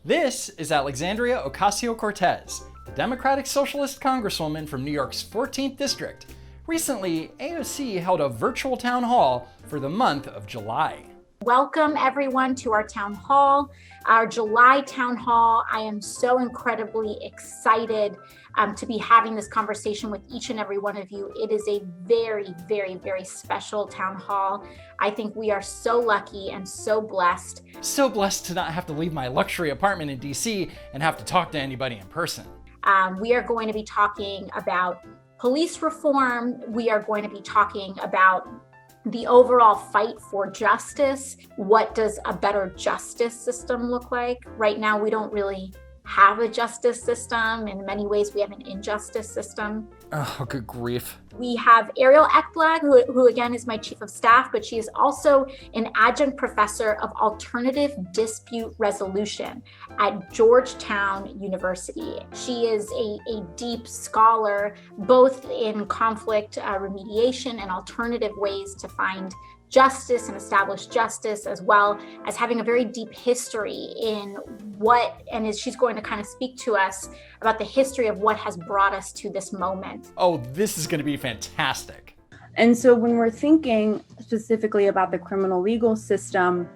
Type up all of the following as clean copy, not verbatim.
This is Alexandria Ocasio-Cortez, the Democratic Socialist Congresswoman from New York's 14th District. Recently, AOC held a virtual town hall for the month of July. Welcome everyone to our town hall, our July town hall. I am so incredibly excited to be having this conversation with each and every one of you. It is a very, very, very special town hall. I think we are so lucky and so blessed. So blessed to not have to leave my luxury apartment in DC and have to talk to anybody in person. We are going to be talking about police reform. We are going to be talking about the overall fight for justice. What does a better justice system look like? Right now, we don't really have a justice system. In many ways, we have an injustice system. Oh, good grief. We have Ariel Ekblad, who again is my chief of staff, but she is also an adjunct professor of alternative dispute resolution at Georgetown University. She is a deep scholar, both in conflict remediation and alternative ways to find justice and establish justice, as well as having a very deep history in she's going to kind of speak to us about the history of what has brought us to this moment. Oh, this is going to be fantastic. And so when we're thinking specifically about the criminal legal system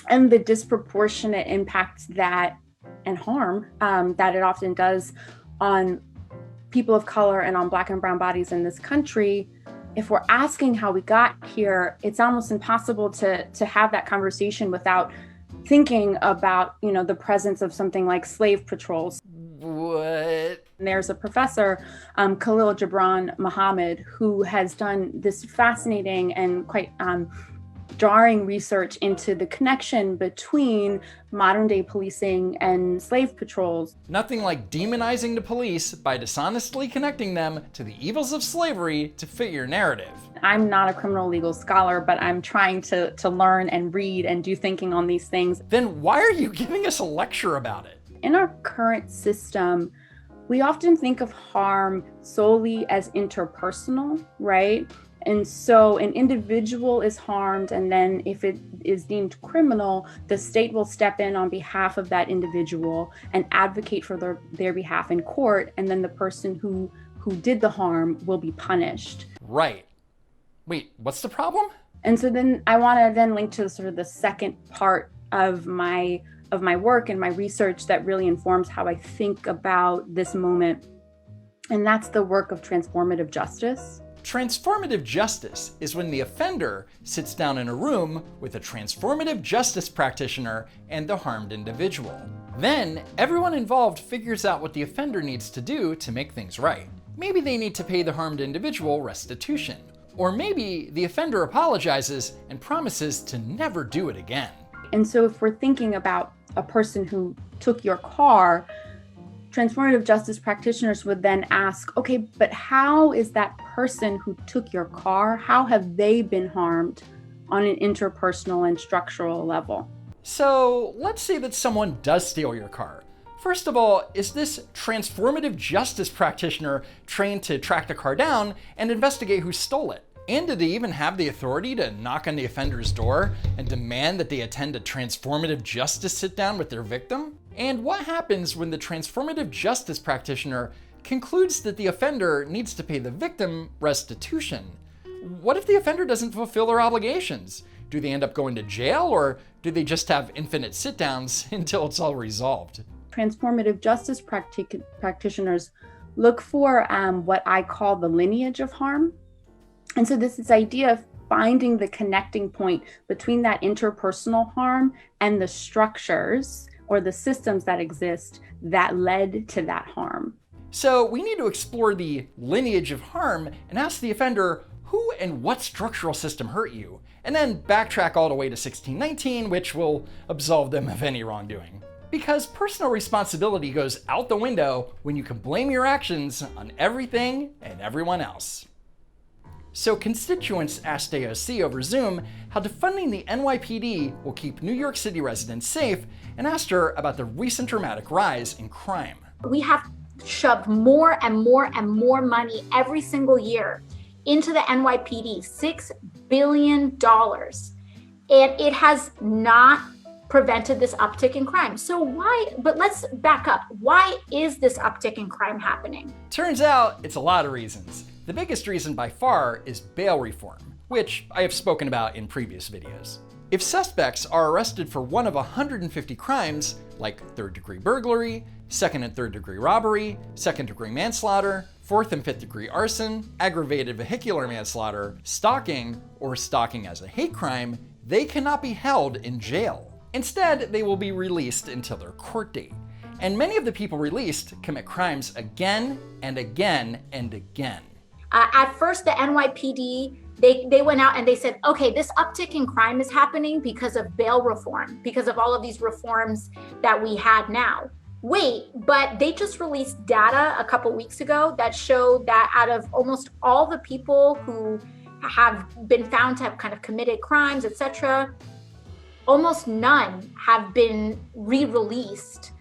and the disproportionate impact that and harm that it often does on people of color and on Black and brown bodies in this country, if we're asking how we got here, it's almost impossible to have that conversation without thinking about, the presence of something like slave patrols. What? There's a professor, Khalil Gibran Muhammad, who has done this fascinating and quite jarring research into the connection between modern day policing and slave patrols. Nothing like demonizing the police by dishonestly connecting them to the evils of slavery to fit your narrative. I'm not a criminal legal scholar, but I'm trying to learn and read and do thinking on these things. Then why are you giving us a lecture about it? In our current system, we often think of harm solely as interpersonal, right? And so an individual is harmed, and then if it is deemed criminal, the state will step in on behalf of that individual and advocate for their behalf in court, and then the person who did the harm will be punished. Right. Wait, what's the problem? And so then I want to then link to sort of the second part of my work and my research that really informs how I think about this moment, and that's the work of transformative justice. Transformative justice is when the offender sits down in a room with a transformative justice practitioner and the harmed individual. Then, everyone involved figures out what the offender needs to do to make things right. Maybe they need to pay the harmed individual restitution. Or maybe the offender apologizes and promises to never do it again. And so if we're thinking about a person who took your car, transformative justice practitioners would then ask, okay, but how is that person who took your car, how have they been harmed on an interpersonal and structural level? So let's say that someone does steal your car. First of all, is this transformative justice practitioner trained to track the car down and investigate who stole it? And did they even have the authority to knock on the offender's door and demand that they attend a transformative justice sit-down with their victim? And what happens when the transformative justice practitioner concludes that the offender needs to pay the victim restitution? What if the offender doesn't fulfill their obligations? Do they end up going to jail, or do they just have infinite sit-downs until it's all resolved? Transformative justice practitioners look for what I call the lineage of harm. And so this idea of finding the connecting point between that interpersonal harm and the structures or the systems that exist that led to that harm. So we need to explore the lineage of harm and ask the offender who and what structural system hurt you, and then backtrack all the way to 1619, which will absolve them of any wrongdoing. Because personal responsibility goes out the window when you can blame your actions on everything and everyone else. So constituents asked AOC over Zoom how defunding the NYPD will keep New York City residents safe, and asked her about the recent dramatic rise in crime. We have shoved more and more and more money every single year into the NYPD, $6 billion. And it has not prevented this uptick in crime. So why, but let's back up. Why is this uptick in crime happening? Turns out it's a lot of reasons. The biggest reason by far is bail reform, which I have spoken about in previous videos. If suspects are arrested for one of 150 crimes, like third-degree burglary, second and third-degree robbery, second-degree manslaughter, fourth and fifth-degree arson, aggravated vehicular manslaughter, stalking, or stalking as a hate crime, they cannot be held in jail. Instead, they will be released until their court date. And many of the people released commit crimes again and again and again. At first, the NYPD, they went out and they said, okay, this uptick in crime is happening because of bail reform, because of all of these reforms that we had now. Wait, but they just released data a couple weeks ago that showed that out of almost all the people who have been found to have kind of committed crimes, etc., almost none have been re-released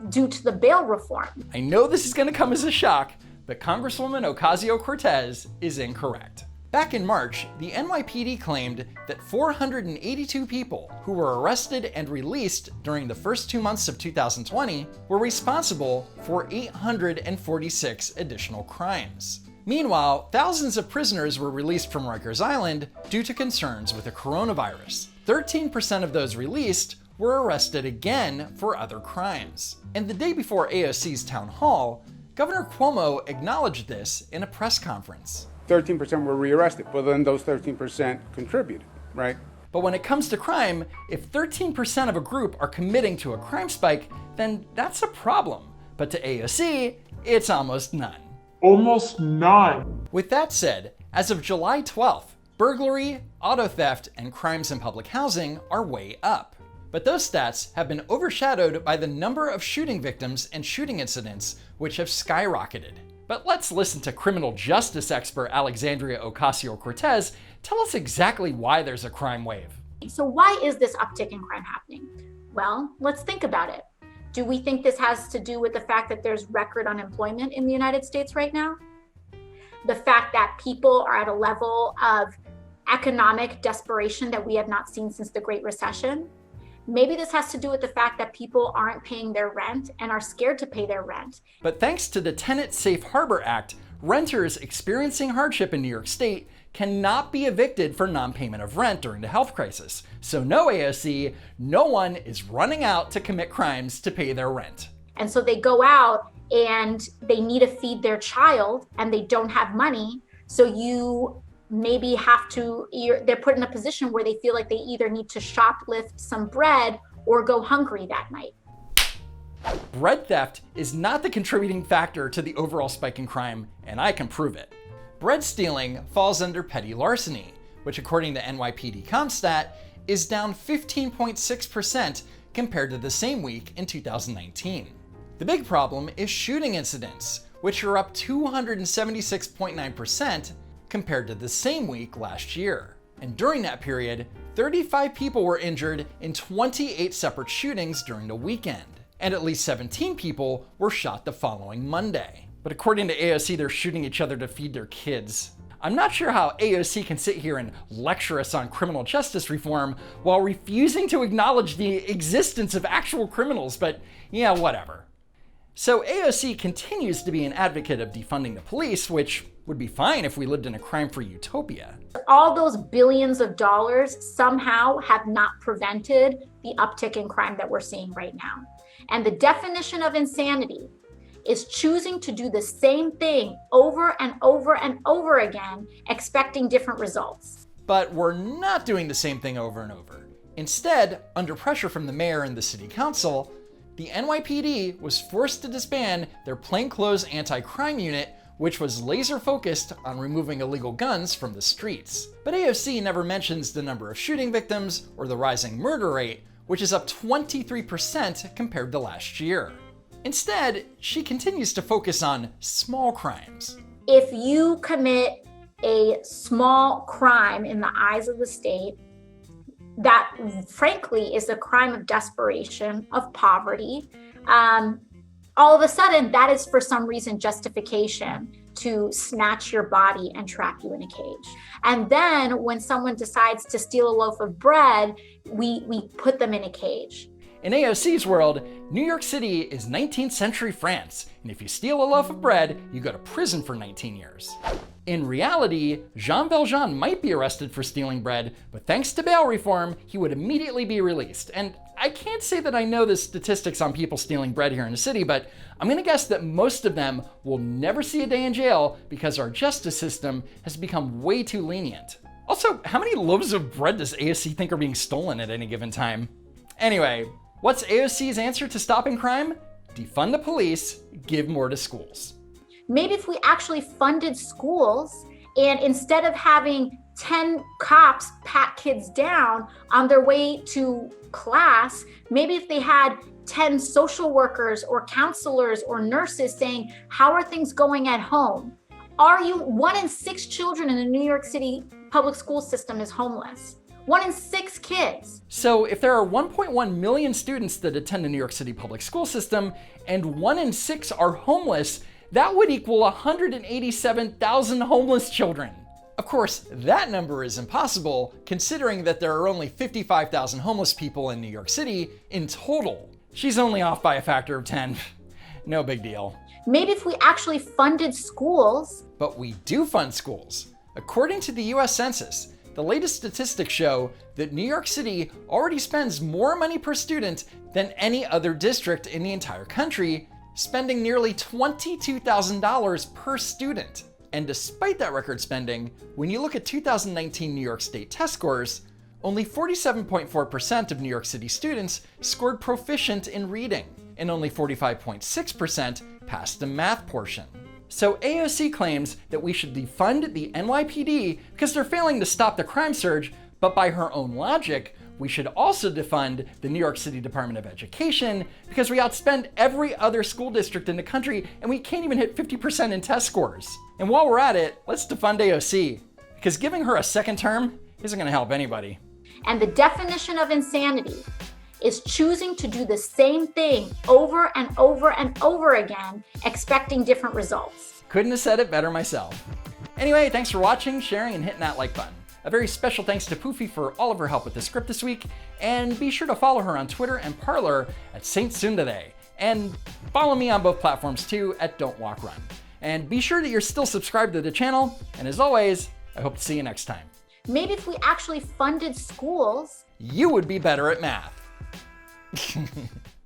due to the bail reform. I know this is going to come as a shock, but Congresswoman Ocasio-Cortez is incorrect. Back in March, the NYPD claimed that 482 people who were arrested and released during the first 2 months of 2020 were responsible for 846 additional crimes. Meanwhile, thousands of prisoners were released from Rikers Island due to concerns with the coronavirus. 13% of those released were arrested again for other crimes. And the day before AOC's town hall, Governor Cuomo acknowledged this in a press conference. 13% were rearrested, but then those 13% contributed, right? But when it comes to crime, if 13% of a group are committing to a crime spike, then that's a problem. But to AOC, it's almost none. Almost none. With that said, as of July 12th, burglary, auto theft, and crimes in public housing are way up. But those stats have been overshadowed by the number of shooting victims and shooting incidents, which have skyrocketed. But let's listen to criminal justice expert Alexandria Ocasio-Cortez tell us exactly why there's a crime wave. So why is this uptick in crime happening? Well, let's think about it. Do we think this has to do with the fact that there's record unemployment in the United States right now? The fact that people are at a level of economic desperation that we have not seen since the Great Recession? Maybe this has to do with the fact that people aren't paying their rent and are scared to pay their rent. But thanks to the Tenant Safe Harbor Act, renters experiencing hardship in New York State cannot be evicted for non-payment of rent during the health crisis. So no, AOC, no one is running out to commit crimes to pay their rent. And so they go out and they need to feed their child and they don't have money. So you maybe they're put in a position where they feel like they either need to shoplift some bread or go hungry that night. Bread theft is not the contributing factor to the overall spike in crime, and I can prove it. Bread stealing falls under petty larceny, which according to NYPD CompStat is down 15.6% compared to the same week in 2019. The big problem is shooting incidents, which are up 276.9% compared to the same week last year. And during that period, 35 people were injured in 28 separate shootings during the weekend, and at least 17 people were shot the following Monday. But according to AOC, they're shooting each other to feed their kids. I'm not sure how AOC can sit here and lecture us on criminal justice reform while refusing to acknowledge the existence of actual criminals, but yeah, whatever. So AOC continues to be an advocate of defunding the police, which would be fine if we lived in a crime-free utopia. All those billions of dollars somehow have not prevented the uptick in crime that we're seeing right now. And the definition of insanity is choosing to do the same thing over and over and over again, expecting different results. But we're not doing the same thing over and over. Instead, under pressure from the mayor and the city council, the NYPD was forced to disband their plainclothes anti-crime unit, which was laser focused on removing illegal guns from the streets. But AOC never mentions the number of shooting victims or the rising murder rate, which is up 23% compared to last year. Instead, she continues to focus on small crimes. If you commit a small crime in the eyes of the state, that frankly is a crime of desperation, of poverty, all of a sudden that is for some reason justification to snatch your body and trap you in a cage. And then when someone decides to steal a loaf of bread, we put them in a cage. In AOC's world, New York City is 19th century France, and if you steal a loaf of bread, you go to prison for 19 years. In reality, Jean Valjean might be arrested for stealing bread, but thanks to bail reform, he would immediately be released. And I can't say that I know the statistics on people stealing bread here in the city, but I'm gonna guess that most of them will never see a day in jail because our justice system has become way too lenient. Also, how many loaves of bread does AOC think are being stolen at any given time? Anyway, what's AOC's answer to stopping crime? Defund the police, give more to schools. Maybe if we actually funded schools, and instead of having 10 cops pat kids down on their way to class, maybe if they had 10 social workers or counselors or nurses saying, how are things going at home? 1 in 6 children in the New York City public school system is homeless. 1 in 6 kids. So if there are 1.1 million students that attend the New York City public school system and 1 in 6 are homeless, that would equal 187,000 homeless children. Of course, that number is impossible considering that there are only 55,000 homeless people in New York City in total. She's only off by a factor of 10. No big deal. Maybe if we actually funded schools. But we do fund schools. According to the US Census, the latest statistics show that New York City already spends more money per student than any other district in the entire country, spending nearly $22,000 per student. And despite that record spending, when you look at 2019 New York State test scores, only 47.4% of New York City students scored proficient in reading, and only 45.6% passed the math portion. So AOC claims that we should defund the NYPD because they're failing to stop the crime surge, but by her own logic, we should also defund the New York City Department of Education because we outspend every other school district in the country and we can't even hit 50% in test scores. And while we're at it, let's defund AOC because giving her a second term isn't going to help anybody. And the definition of insanity is choosing to do the same thing over and over and over again, expecting different results. Couldn't have said it better myself. Anyway, thanks for watching, sharing, and hitting that like button. A very special thanks to Poofy for all of her help with the script this week, and be sure to follow her on Twitter and Parler at Saint Sundaday. And follow me on both platforms too at Don't Walk Run. And be sure that you're still subscribed to the channel, and as always, I hope to see you next time. Maybe if we actually funded schools, you would be better at math.